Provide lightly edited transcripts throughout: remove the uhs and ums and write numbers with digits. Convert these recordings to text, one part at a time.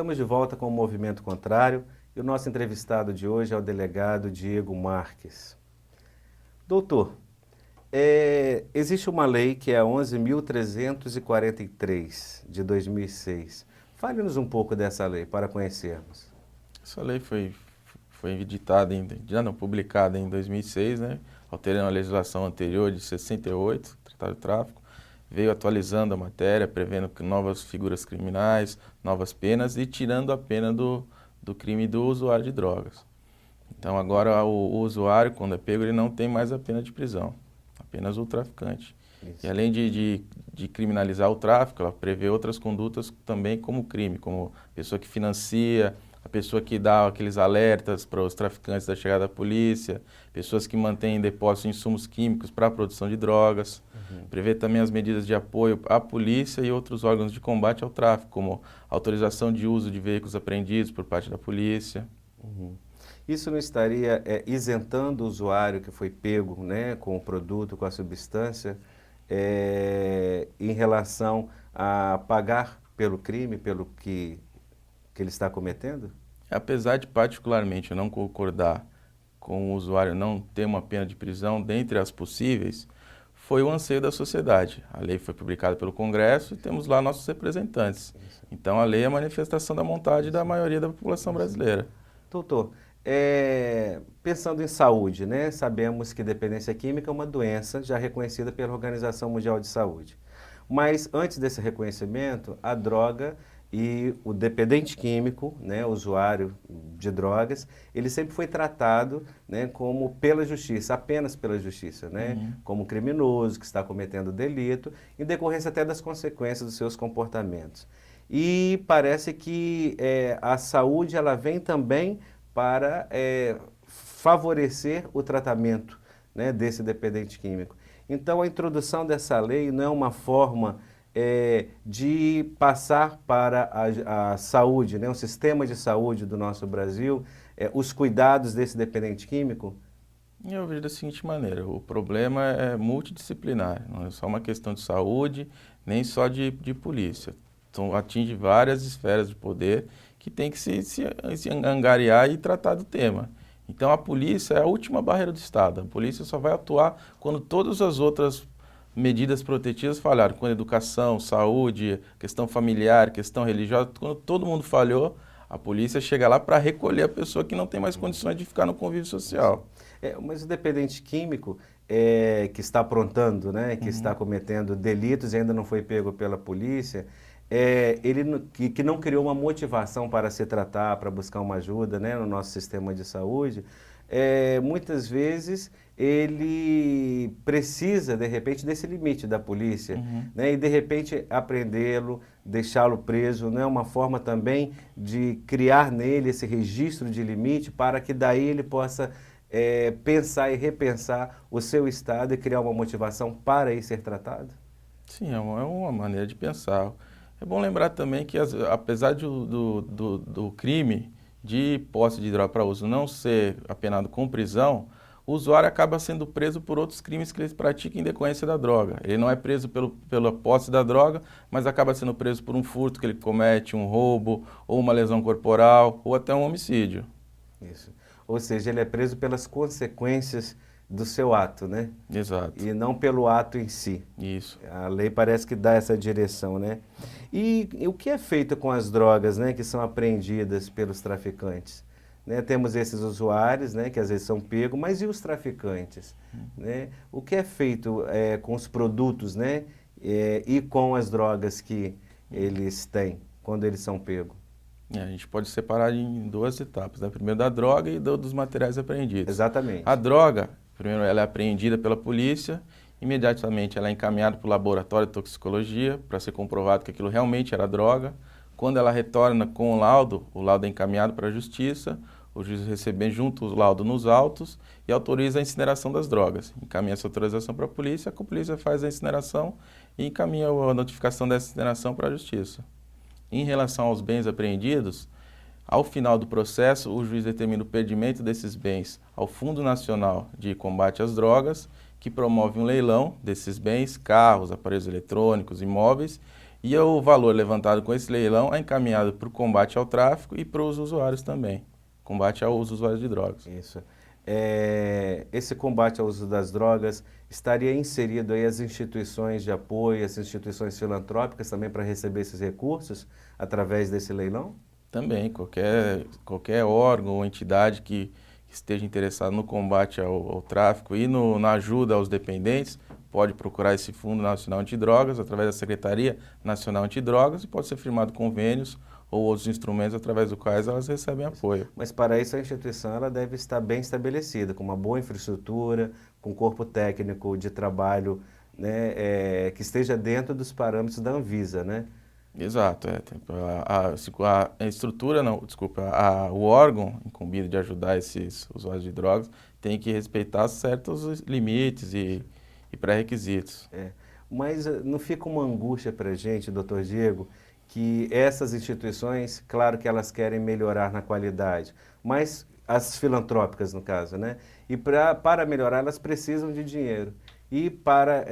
Estamos de volta com o Movimento Contrário e o nosso entrevistado de hoje é o delegado Diego Marques. Doutor, existe uma lei que é a 11.343 de 2006. Fale-nos um pouco dessa lei para conhecermos. Essa lei foi editada, publicada em 2006, né? Alterando a legislação anterior de 68, Tratado de Tráfico, veio atualizando a matéria, prevendo novas figuras criminais, novas penas e tirando a pena do crime do usuário de drogas. Então agora o usuário, quando é pego, ele não tem mais a pena de prisão, apenas o traficante. Isso. E além de criminalizar o tráfico, ela prevê outras condutas também como crime, como a pessoa que financia, a pessoa que dá aqueles alertas para os traficantes da chegada da polícia, pessoas que mantêm em depósito insumos químicos para a produção de drogas. Prevê também as medidas de apoio à polícia e outros órgãos de combate ao tráfico, como autorização de uso de veículos apreendidos por parte da polícia. Isso não estaria isentando o usuário que foi pego, né, com o produto, com a substância, em relação a pagar pelo crime, pelo que ele está cometendo? Apesar de particularmente eu não concordar com o usuário não ter uma pena de prisão dentre as possíveis, foi o anseio da sociedade. A lei foi publicada pelo Congresso e temos lá nossos representantes. Então a lei é a manifestação da vontade da maioria da população brasileira. Doutor, pensando em saúde, né? Sabemos que dependência química é uma doença já reconhecida pela Organização Mundial de Saúde. Mas antes desse reconhecimento, a droga e o dependente químico, né, o usuário de drogas, ele sempre foi tratado, né, como pela justiça, apenas pela justiça, né, como criminoso que está cometendo delito, em decorrência até das consequências dos seus comportamentos. E parece que a saúde ela vem também para favorecer o tratamento, né, desse dependente químico. Então a introdução dessa lei não é uma forma de passar para a saúde, né, o sistema de saúde do nosso Brasil, os cuidados desse dependente químico? Eu vejo da seguinte maneira, o problema é multidisciplinar, não é só uma questão de saúde, nem só de polícia. Então atinge várias esferas de poder que tem que se angariar e tratar do tema. Então a polícia é a última barreira do Estado, a polícia só vai atuar quando todas as outras medidas protetivas falharam, com educação, saúde, questão familiar, questão religiosa, quando todo mundo falhou, a polícia chega lá para recolher a pessoa que não tem mais condições de ficar no convívio social. Mas o dependente químico que está aprontando, né, que está cometendo delitos e ainda não foi pego pela polícia, que não criou uma motivação para se tratar, para buscar uma ajuda, né, no nosso sistema de saúde, muitas vezes ele precisa, de repente, desse limite da polícia, né, e de repente apreendê-lo, deixá-lo preso, não é uma forma também de criar nele esse registro de limite para que daí ele possa pensar e repensar o seu estado e criar uma motivação para ir ser tratado? Sim, é uma maneira de pensar. É bom lembrar também que, apesar do crime de posse de droga para uso não ser apenado com prisão, o usuário acaba sendo preso por outros crimes que ele pratica em decorrência da droga. Ele não é preso pela posse da droga, mas acaba sendo preso por um furto que ele comete, um roubo, ou uma lesão corporal, ou até um homicídio. Isso. Ou seja, ele é preso pelas consequências do seu ato, né? Exato. E não pelo ato em si. Isso. A lei parece que dá essa direção, né? E o que é feito com as drogas, né, que são apreendidas pelos traficantes? Né, temos esses usuários, né, que às vezes são pegos, mas e os traficantes? Né? O que é feito com os produtos, né, e com as drogas que eles têm quando eles são pegos? A gente pode separar em duas etapas, né? Primeiro da droga e dos materiais apreendidos. Exatamente. A droga, primeiro ela é apreendida pela polícia, imediatamente ela é encaminhada para o laboratório de toxicologia para ser comprovado que aquilo realmente era droga. Quando ela retorna com o laudo é encaminhado para a justiça, o juiz recebe junto o laudo nos autos e autoriza a incineração das drogas. Encaminha essa autorização para a polícia faz a incineração e encaminha a notificação dessa incineração para a justiça. Em relação aos bens apreendidos, ao final do processo, o juiz determina o perdimento desses bens ao Fundo Nacional de Combate às Drogas, que promove um leilão desses bens, carros, aparelhos eletrônicos, imóveis, E o valor levantado com esse leilão é encaminhado para o combate ao tráfico e para os usuários também, combate aos usuários de drogas. Isso. Esse combate ao uso das drogas estaria inserido aí as instituições de apoio, as instituições filantrópicas também para receber esses recursos através desse leilão? Também, qualquer órgão ou entidade que esteja interessado no combate ao tráfico e na ajuda aos dependentes, pode procurar esse Fundo Nacional Antidrogas através da Secretaria Nacional Antidrogas e pode ser firmado convênios ou outros instrumentos através dos quais elas recebem apoio. Mas para isso a instituição ela deve estar bem estabelecida, com uma boa infraestrutura, com corpo técnico de trabalho, né, que esteja dentro dos parâmetros da Anvisa, né? Exato, a estrutura, não, desculpa, o órgão incumbido de ajudar esses usuários de drogas tem que respeitar certos limites e pré-requisitos. Mas não fica uma angústia para a gente, doutor Diego, que essas instituições, claro que elas querem melhorar na qualidade, mas as filantrópicas, no caso, né? E para melhorar, elas precisam de dinheiro. E para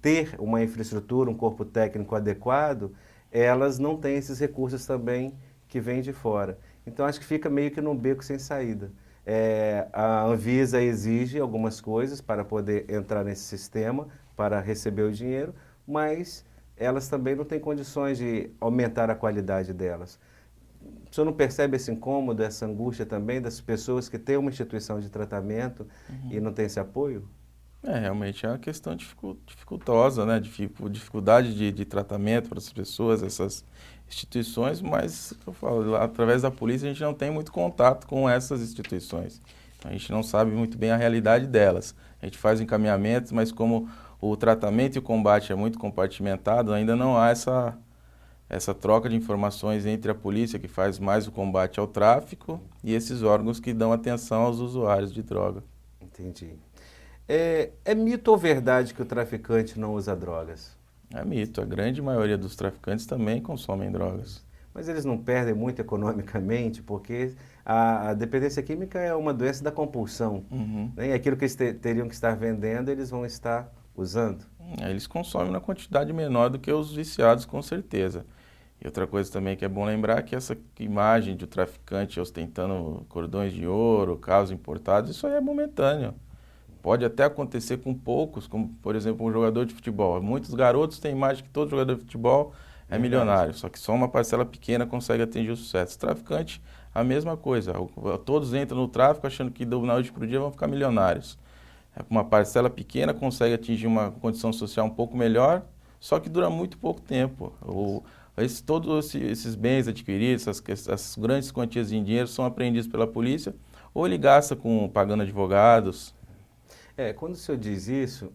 ter uma infraestrutura, um corpo técnico adequado, elas não têm esses recursos também que vêm de fora. Então, acho que fica meio que num beco sem saída. A Anvisa exige algumas coisas para poder entrar nesse sistema, para receber o dinheiro, mas elas também não têm condições de aumentar a qualidade delas. O senhor não percebe esse incômodo, essa angústia também das pessoas que têm uma instituição de tratamento e não têm esse apoio? Realmente é uma questão dificultosa, né? Dificuldade de tratamento para as pessoas, essas instituições, mas eu falo, através da polícia a gente não tem muito contato com essas instituições. A gente não sabe muito bem a realidade delas. A gente faz encaminhamentos, mas como o tratamento e o combate é muito compartimentado, ainda não há essa troca de informações entre a polícia, que faz mais o combate ao tráfico, e esses órgãos que dão atenção aos usuários de droga. Entendi. É mito ou verdade que o traficante não usa drogas? É mito, a grande maioria dos traficantes também consomem drogas. Mas eles não perdem muito economicamente, porque a dependência química é uma doença da compulsão, Uhum. né? E aquilo que eles teriam que estar vendendo, eles vão estar usando. Eles consomem na quantidade menor do que os viciados, com certeza. E outra coisa também que é bom lembrar é que essa imagem de o traficante ostentando cordões de ouro, carros importados, isso aí é momentâneo. Pode até acontecer com poucos, como por exemplo um jogador de futebol. Muitos garotos têm a imagem que todo jogador de futebol é milionário, só que só uma parcela pequena consegue atingir o sucesso. Traficante, a mesma coisa. Todos entram no tráfico achando que da noite para o dia vão ficar milionários. Uma parcela pequena consegue atingir uma condição social um pouco melhor, só que dura muito pouco tempo. Todos esses bens adquiridos, essas grandes quantias em dinheiro são apreendidos pela polícia, ou ele gasta pagando advogados. Quando o senhor diz isso,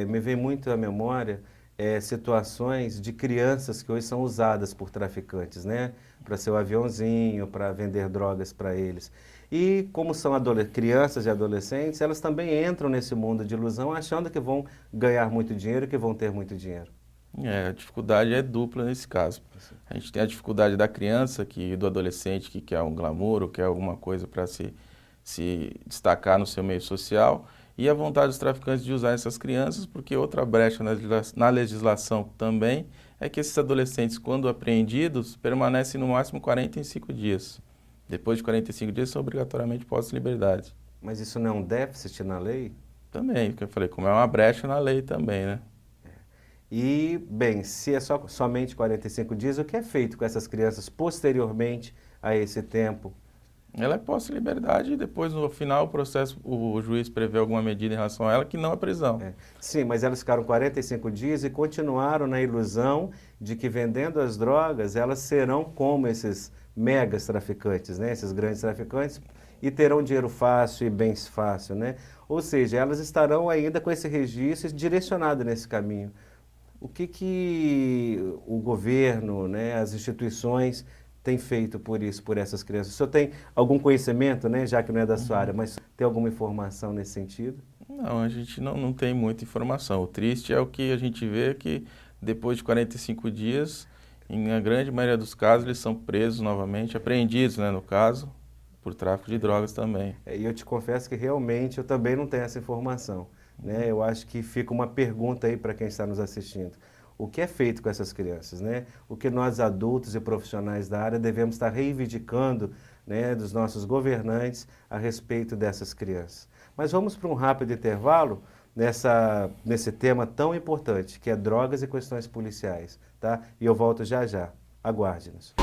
me vem muito à memória situações de crianças que hoje são usadas por traficantes, né? Para ser o aviãozinho, para vender drogas para eles. E como são crianças e adolescentes, elas também entram nesse mundo de ilusão achando que vão ganhar muito dinheiro, que vão ter muito dinheiro. A dificuldade é dupla nesse caso. A gente tem a dificuldade da criança, do adolescente que quer um glamour, ou quer alguma coisa para se destacar no seu meio social, e a vontade dos traficantes de usar essas crianças, porque outra brecha na legislação também é que esses adolescentes, quando apreendidos, permanecem no máximo 45 dias. Depois de 45 dias, são obrigatoriamente postos em liberdade. Mas isso não é um déficit na lei? Também, que eu falei, como é uma brecha na lei também, né? E, bem, se é somente 45 dias, o que é feito com essas crianças posteriormente a esse tempo? Ela é posta em liberdade e depois, no final, o juiz prevê alguma medida em relação a ela que não é prisão. Sim, mas elas ficaram 45 dias e continuaram na ilusão de que vendendo as drogas, elas serão como esses megas traficantes, né? Esses grandes traficantes, e terão dinheiro fácil e bens fácil, né? Ou seja, elas estarão ainda com esse registro direcionado nesse caminho. O que o governo, né, as instituições têm feito por isso, por essas crianças? O senhor tem algum conhecimento, né, já que não é da sua área, mas tem alguma informação nesse sentido? Não, a gente não tem muita informação. O triste é o que a gente vê que depois de 45 dias, em a grande maioria dos casos, eles são presos novamente, apreendidos, né, no caso, por tráfico de drogas também. E eu te confesso que realmente eu também não tenho essa informação, né? Eu acho que fica uma pergunta aí para quem está nos assistindo. o que é feito com essas crianças, né? O que nós adultos e profissionais da área devemos estar reivindicando, né, dos nossos governantes a respeito dessas crianças. Mas vamos para um rápido intervalo nesse tema tão importante, que é drogas e questões policiais, tá? E eu volto já já. Aguarde-nos.